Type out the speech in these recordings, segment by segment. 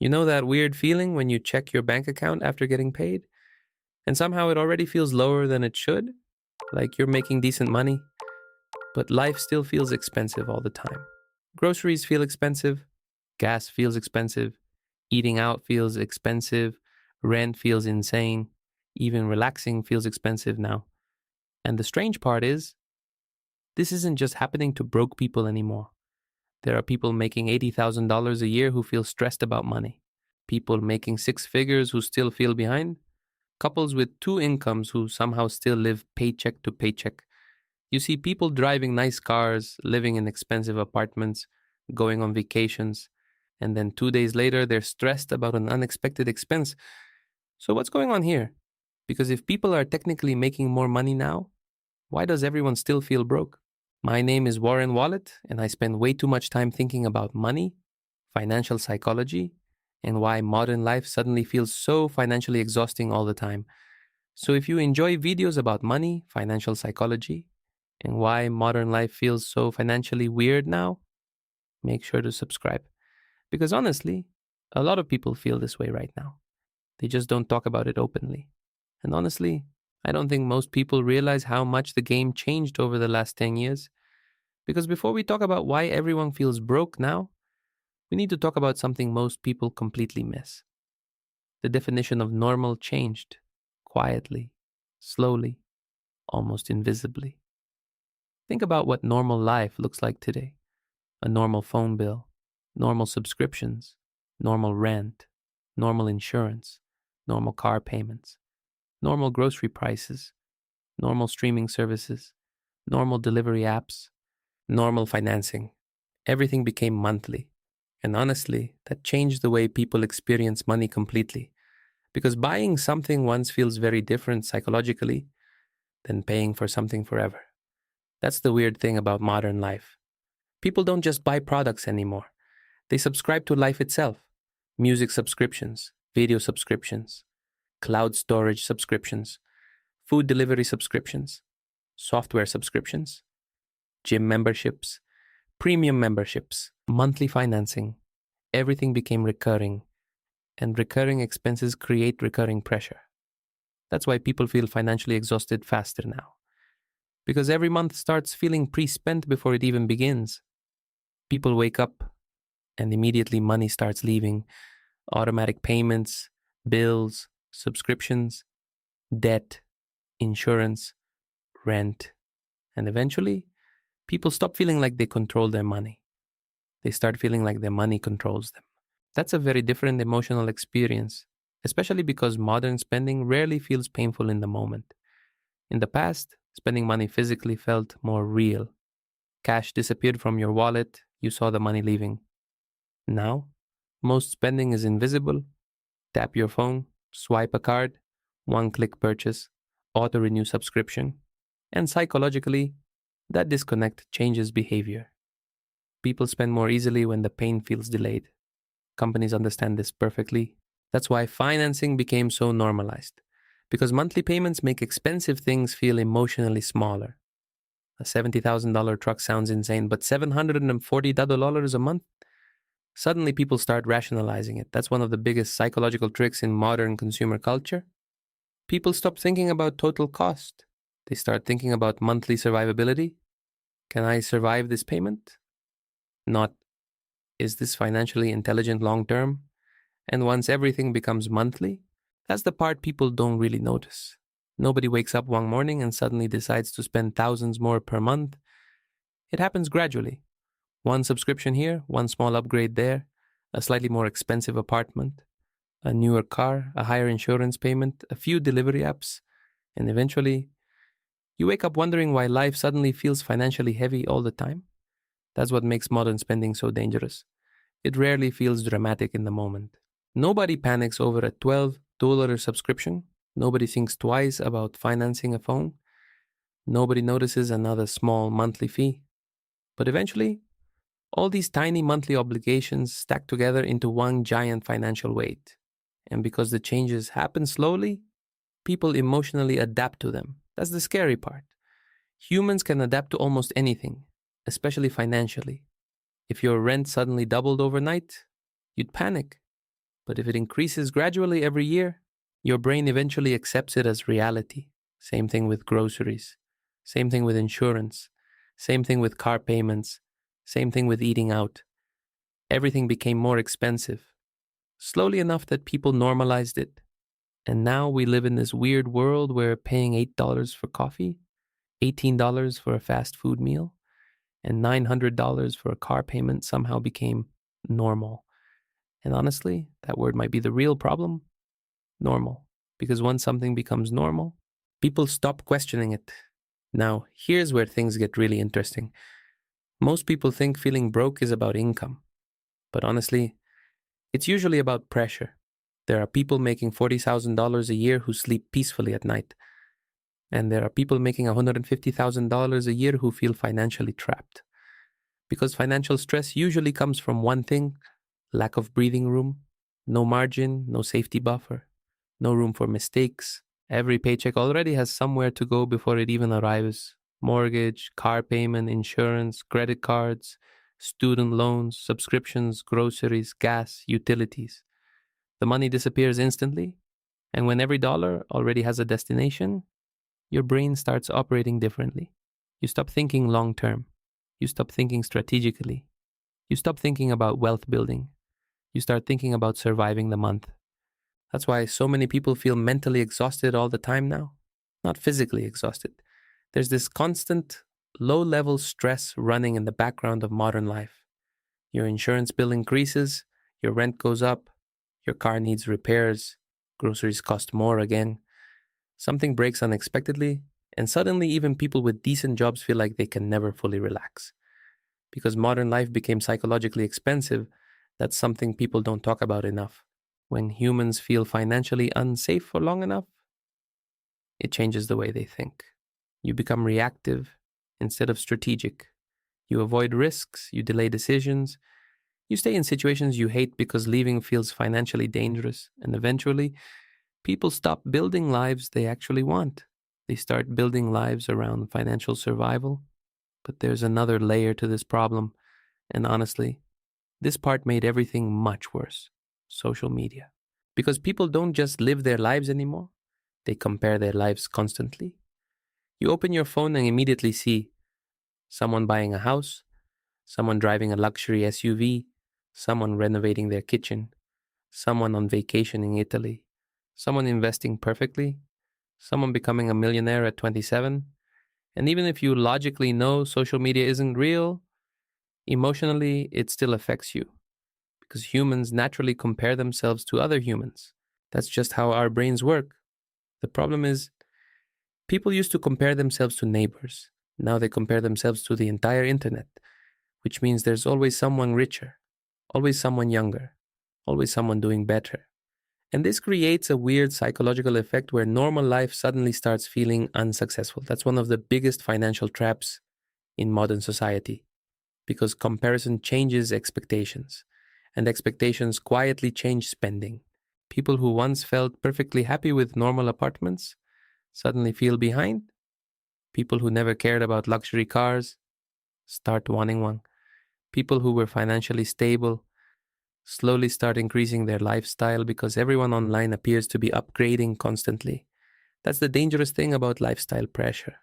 You know that weird feeling when you check your bank account after getting paid and somehow it already feels lower than it should? Like you're making decent money, but life still feels expensive all the time. Groceries feel expensive, gas feels expensive, eating out feels expensive, rent feels insane, even relaxing feels expensive now. And the strange part is, this isn't just happening to broke people anymore. There are people making $80,000 a year who feel stressed about money. People making six figures who still feel behind. Couples with two incomes who somehow still live paycheck to paycheck. You see people driving nice cars, living in expensive apartments, going on vacations, and then 2 days later they're stressed about an unexpected expense. So what's going on here? Because if people are technically making more money now, why does everyone still feel broke? My name is Warren Wallet, and I spend way too much time thinking about money, financial psychology, and why modern life suddenly feels so financially exhausting all the time. So if you enjoy videos about money, financial psychology, and why modern life feels so financially weird now, make sure to subscribe. Because honestly, a lot of people feel this way right now. They just don't talk about it openly. And honestly, I don't think most people realize how much the game changed over the last 10 years. Because before we talk about why everyone feels broke now, we need to talk about something most people completely miss. The definition of normal changed quietly, slowly, almost invisibly. Think about what normal life looks like today: a normal phone bill, normal subscriptions, normal rent, normal insurance, normal car payments, normal grocery prices, normal streaming services, normal delivery apps, normal financing. Everything became monthly. And honestly, that changed the way people experience money completely. Because buying something once feels very different psychologically than paying for something forever. That's the weird thing about modern life. People don't just buy products anymore. They subscribe to life itself. Music subscriptions, video subscriptions, cloud storage subscriptions, food delivery subscriptions, software subscriptions, gym memberships, premium memberships, monthly financing. Everything became recurring, and recurring expenses create recurring pressure. That's why people feel financially exhausted faster now. Because every month starts feeling pre spent before it even begins. People wake up and immediately money starts leaving: automatic payments, bills, subscriptions, debt, insurance, rent. And eventually, people stop feeling like they control their money. They start feeling like their money controls them. That's a very different emotional experience, especially because modern spending rarely feels painful in the moment. In the past, spending money physically felt more real. Cash disappeared from your wallet, you saw the money leaving. Now, most spending is invisible. Tap your phone, swipe a card, one click purchase, auto renew subscription. And psychologically, that disconnect changes behavior. People spend more easily when the pain feels delayed. Companies understand this perfectly. That's why financing became so normalized. Because monthly payments make expensive things feel emotionally smaller. A $70,000 truck sounds insane, but $740 a month? Suddenly people start rationalizing it. That's one of the biggest psychological tricks in modern consumer culture. People stop thinking about total cost. They start thinking about monthly survivability. Can I survive this payment? Not, is this financially intelligent long term? And once everything becomes monthly, that's the part people don't really notice. Nobody wakes up one morning and suddenly decides to spend thousands more per month. It happens gradually. One subscription here, one small upgrade there, a slightly more expensive apartment, a newer car, a higher insurance payment, a few delivery apps, and eventually, you wake up wondering why life suddenly feels financially heavy all the time. That's what makes modern spending so dangerous. It rarely feels dramatic in the moment. Nobody panics over a $12 subscription. Nobody thinks twice about financing a phone. Nobody notices another small monthly fee. But eventually, all these tiny monthly obligations stack together into one giant financial weight. And because the changes happen slowly, people emotionally adapt to them. That's the scary part. Humans can adapt to almost anything, especially financially. If your rent suddenly doubled overnight, you'd panic. But if it increases gradually every year, your brain eventually accepts it as reality. Same thing with groceries. Same thing with insurance. Same thing with car payments. Same thing with eating out. Everything became more expensive, slowly enough that people normalized it. And now we live in this weird world where paying $8 for coffee, $18 for a fast food meal, and $900 for a car payment somehow became normal. And honestly, that word might be the real problem: normal. Because once something becomes normal, people stop questioning it. Now, here's where things get really interesting. Most people think feeling broke is about income. But honestly, it's usually about pressure. There are people making $40,000 a year who sleep peacefully at night. And there are people making $150,000 a year who feel financially trapped. Because financial stress usually comes from one thing: lack of breathing room, no margin, no safety buffer, no room for mistakes. Every paycheck already has somewhere to go before it even arrives: mortgage, car payment, insurance, credit cards, student loans, subscriptions, groceries, gas, utilities. The money disappears instantly, and when every dollar already has a destination, your brain starts operating differently. You stop thinking long term. You stop thinking strategically. You stop thinking about wealth building. You start thinking about surviving the month. That's why so many people feel mentally exhausted all the time now. Not physically exhausted. There's this constant, low-level stress running in the background of modern life. Your insurance bill increases, your rent goes up, your car needs repairs, groceries cost more again, something breaks unexpectedly, and suddenly even people with decent jobs feel like they can never fully relax. Because modern life became psychologically expensive, that's something people don't talk about enough. When humans feel financially unsafe for long enough, it changes the way they think. You become reactive instead of strategic. You avoid risks, you delay decisions, you stay in situations you hate because leaving feels financially dangerous, and eventually, people stop building lives they actually want. They start building lives around financial survival. But there's another layer to this problem, and honestly, this part made everything much worse: social media. Because people don't just live their lives anymore, they compare their lives constantly. You open your phone and immediately see someone buying a house, someone driving a luxury SUV, someone renovating their kitchen, someone on vacation in Italy, someone investing perfectly, someone becoming a millionaire at 27. And even if you logically know social media isn't real, emotionally it still affects you. Because humans naturally compare themselves to other humans. That's just how our brains work. The problem is, people used to compare themselves to neighbors. Now they compare themselves to the entire internet, which means there's always someone richer, always someone younger, always someone doing better. And this creates a weird psychological effect where normal life suddenly starts feeling unsuccessful. That's one of the biggest financial traps in modern society, because comparison changes expectations, and expectations quietly change spending. People who once felt perfectly happy with normal apartments suddenly feel behind. People who never cared about luxury cars start wanting one. People who were financially stable slowly start increasing their lifestyle because everyone online appears to be upgrading constantly. That's the dangerous thing about lifestyle pressure.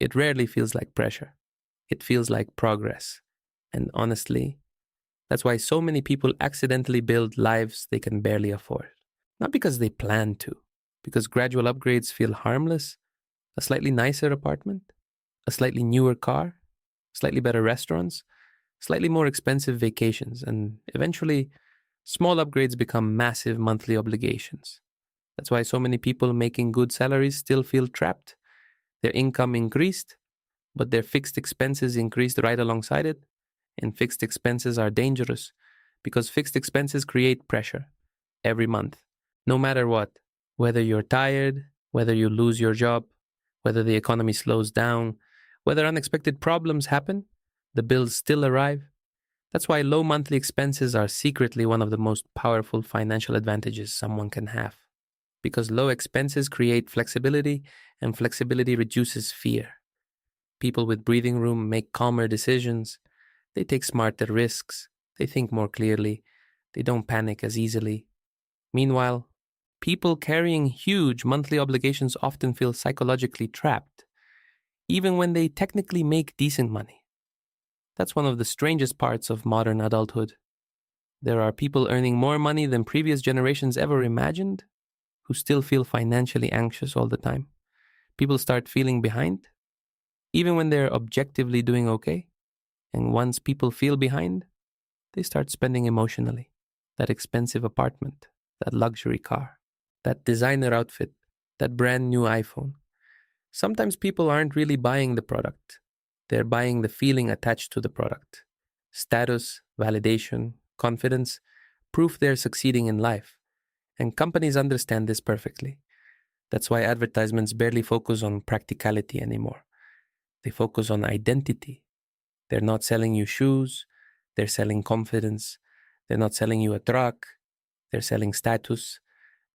It rarely feels like pressure. It feels like progress. And honestly, that's why so many people accidentally build lives they can barely afford. Not because they plan to, because gradual upgrades feel harmless: a slightly nicer apartment, a slightly newer car, slightly better restaurants, slightly more expensive vacations, and eventually, small upgrades become massive monthly obligations. That's why so many people making good salaries still feel trapped. Their income increased, but their fixed expenses increased right alongside it. And fixed expenses are dangerous because fixed expenses create pressure every month, no matter what. Whether you're tired, whether you lose your job, whether the economy slows down, whether unexpected problems happen, the bills still arrive. That's why low monthly expenses are secretly one of the most powerful financial advantages someone can have. Because low expenses create flexibility, and flexibility reduces fear. People with breathing room make calmer decisions. They take smarter risks. They think more clearly. They don't panic as easily. Meanwhile, people carrying huge monthly obligations often feel psychologically trapped, even when they technically make decent money. That's one of the strangest parts of modern adulthood. There are people earning more money than previous generations ever imagined who still feel financially anxious all the time. People start feeling behind, even when they're objectively doing okay. And once people feel behind, they start spending emotionally. That expensive apartment, that luxury car, that designer outfit, that brand new iPhone. Sometimes people aren't really buying the product, they're buying the feeling attached to the product. Status, validation, confidence, proof they're succeeding in life. And companies understand this perfectly. That's why advertisements barely focus on practicality anymore. They focus on identity. They're not selling you shoes, they're selling confidence. They're not selling you a truck, they're selling status.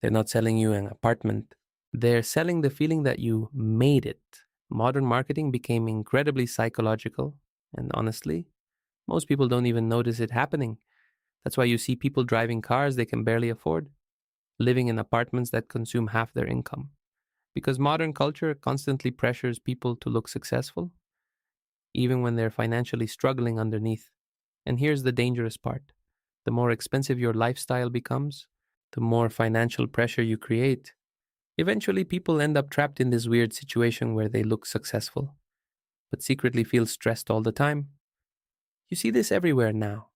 They're not selling you an apartment. They're selling the feeling that you made it. Modern marketing became incredibly psychological, and honestly, most people don't even notice it happening. That's why you see people driving cars they can barely afford, living in apartments that consume half their income. Because modern culture constantly pressures people to look successful, even when they're financially struggling underneath. And here's the dangerous part: the more expensive your lifestyle becomes, the more financial pressure you create. Eventually, people end up trapped in this weird situation where they look successful, but secretly feel stressed all the time. You see this everywhere now.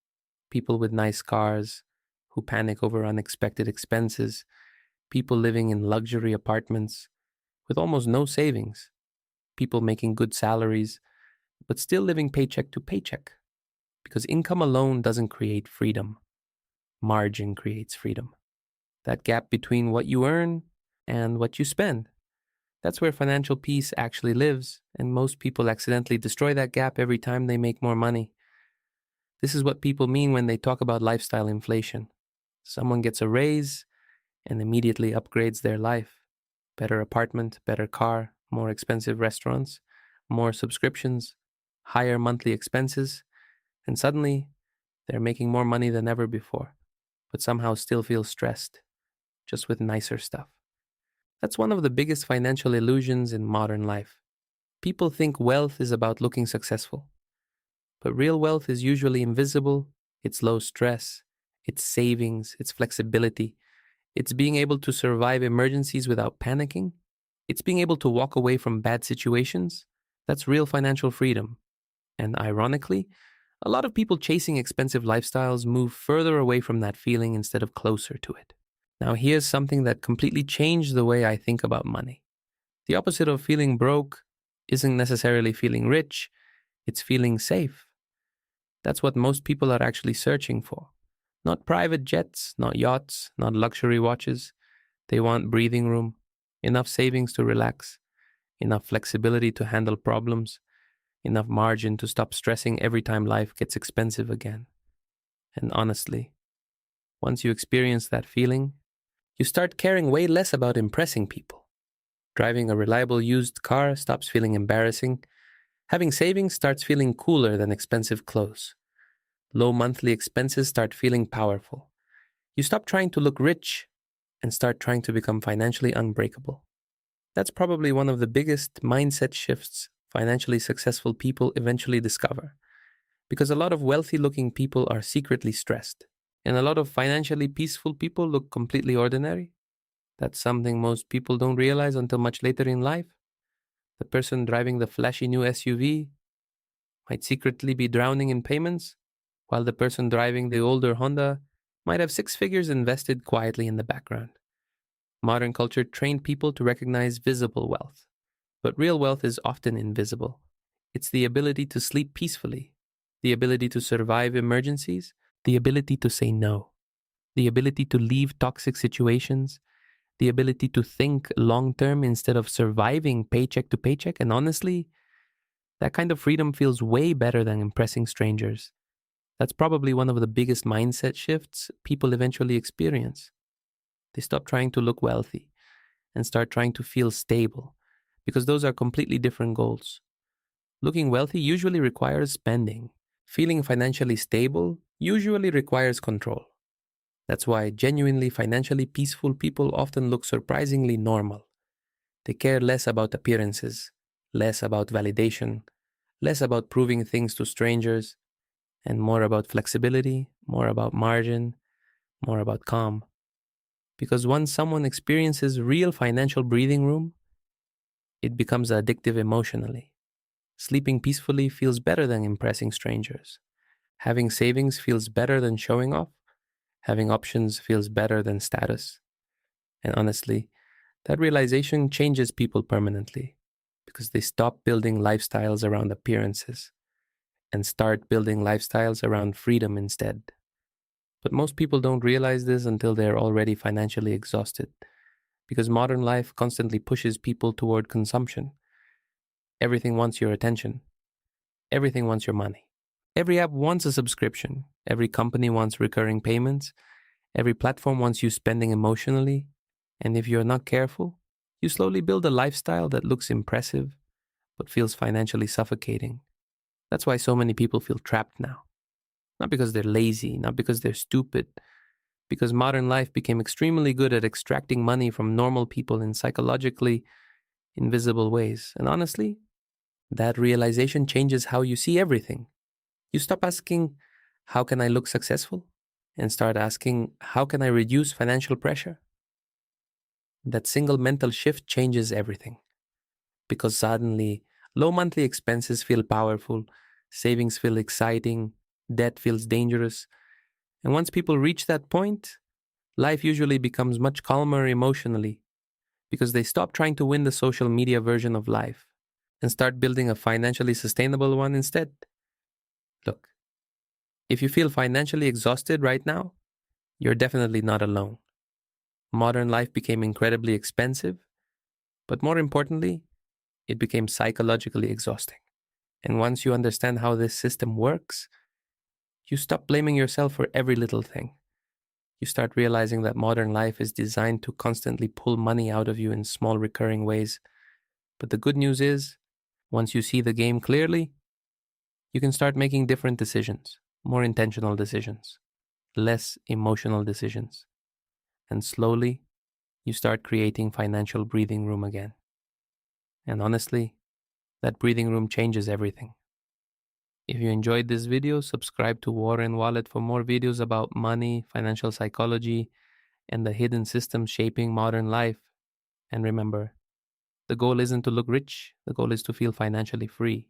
People with nice cars who panic over unexpected expenses, people living in luxury apartments with almost no savings, people making good salaries, but still living paycheck to paycheck. Because income alone doesn't create freedom, margin creates freedom. That gap between what you earn and what you spend. That's where financial peace actually lives, and most people accidentally destroy that gap every time they make more money. This is what people mean when they talk about lifestyle inflation. Someone gets a raise and immediately upgrades their life. Better apartment, better car, more expensive restaurants, more subscriptions, higher monthly expenses, and suddenly they're making more money than ever before, but somehow still feel stressed, just with nicer stuff. That's one of the biggest financial illusions in modern life. People think wealth is about looking successful, but real wealth is usually invisible. It's low stress, it's savings, it's flexibility, it's being able to survive emergencies without panicking, it's being able to walk away from bad situations. That's real financial freedom. And ironically, a lot of people chasing expensive lifestyles move further away from that feeling instead of closer to it. Now, here's something that completely changed the way I think about money. The opposite of feeling broke isn't necessarily feeling rich, it's feeling safe. That's what most people are actually searching for. Not private jets, not yachts, not luxury watches. They want breathing room, enough savings to relax, enough flexibility to handle problems, enough margin to stop stressing every time life gets expensive again. And honestly, once you experience that feeling, you start caring way less about impressing people. Driving a reliable used car stops feeling embarrassing. Having savings starts feeling cooler than expensive clothes. Low monthly expenses start feeling powerful. You stop trying to look rich and start trying to become financially unbreakable. That's probably one of the biggest mindset shifts financially successful people eventually discover. Because a lot of wealthy looking people are secretly stressed, and a lot of financially peaceful people look completely ordinary. That's something most people don't realize until much later in life. The person driving the flashy new SUV might secretly be drowning in payments, while the person driving the older Honda might have six figures invested quietly in the background. Modern culture trained people to recognize visible wealth, but real wealth is often invisible. It's the ability to sleep peacefully, the ability to survive emergencies, the ability to say no, the ability to leave toxic situations, the ability to think long term instead of surviving paycheck to paycheck. And honestly, that kind of freedom feels way better than impressing strangers. That's probably one of the biggest mindset shifts people eventually experience. They stop trying to look wealthy and start trying to feel stable, because those are completely different goals. Looking wealthy usually requires spending. Feeling financially stable usually requires control. That's why genuinely financially peaceful people often look surprisingly normal. They care less about appearances, less about validation, less about proving things to strangers, and more about flexibility, more about margin, more about calm. Because once someone experiences real financial breathing room, it becomes addictive emotionally. Sleeping peacefully feels better than impressing strangers. Having savings feels better than showing off. Having options feels better than status. And honestly, that realization changes people permanently because they stop building lifestyles around appearances and start building lifestyles around freedom instead. But most people don't realize this until they're already financially exhausted because modern life constantly pushes people toward consumption. Everything wants your attention, everything wants your money. Every app wants a subscription, every company wants recurring payments, every platform wants you spending emotionally. And if you're not careful, you slowly build a lifestyle that looks impressive but feels financially suffocating. That's why so many people feel trapped now. Not because they're lazy, not because they're stupid, because modern life became extremely good at extracting money from normal people in psychologically invisible ways. And honestly, that realization changes how you see everything. You stop asking, how can I look successful? And start asking, how can I reduce financial pressure? That single mental shift changes everything because suddenly low monthly expenses feel powerful, savings feel exciting, debt feels dangerous. And once people reach that point, life usually becomes much calmer emotionally because they stop trying to win the social media version of life and start building a financially sustainable one instead. Look, if you feel financially exhausted right now, you're definitely not alone. Modern life became incredibly expensive, but more importantly, it became psychologically exhausting. And once you understand how this system works, you stop blaming yourself for every little thing. You start realizing that modern life is designed to constantly pull money out of you in small recurring ways. But the good news is, once you see the game clearly, you can start making different decisions, more intentional decisions, less emotional decisions. And slowly, you start creating financial breathing room again. And honestly, that breathing room changes everything. If you enjoyed this video, subscribe to Warren Wallet for more videos about money, financial psychology, and the hidden systems shaping modern life. And remember, the goal isn't to look rich, the goal is to feel financially free.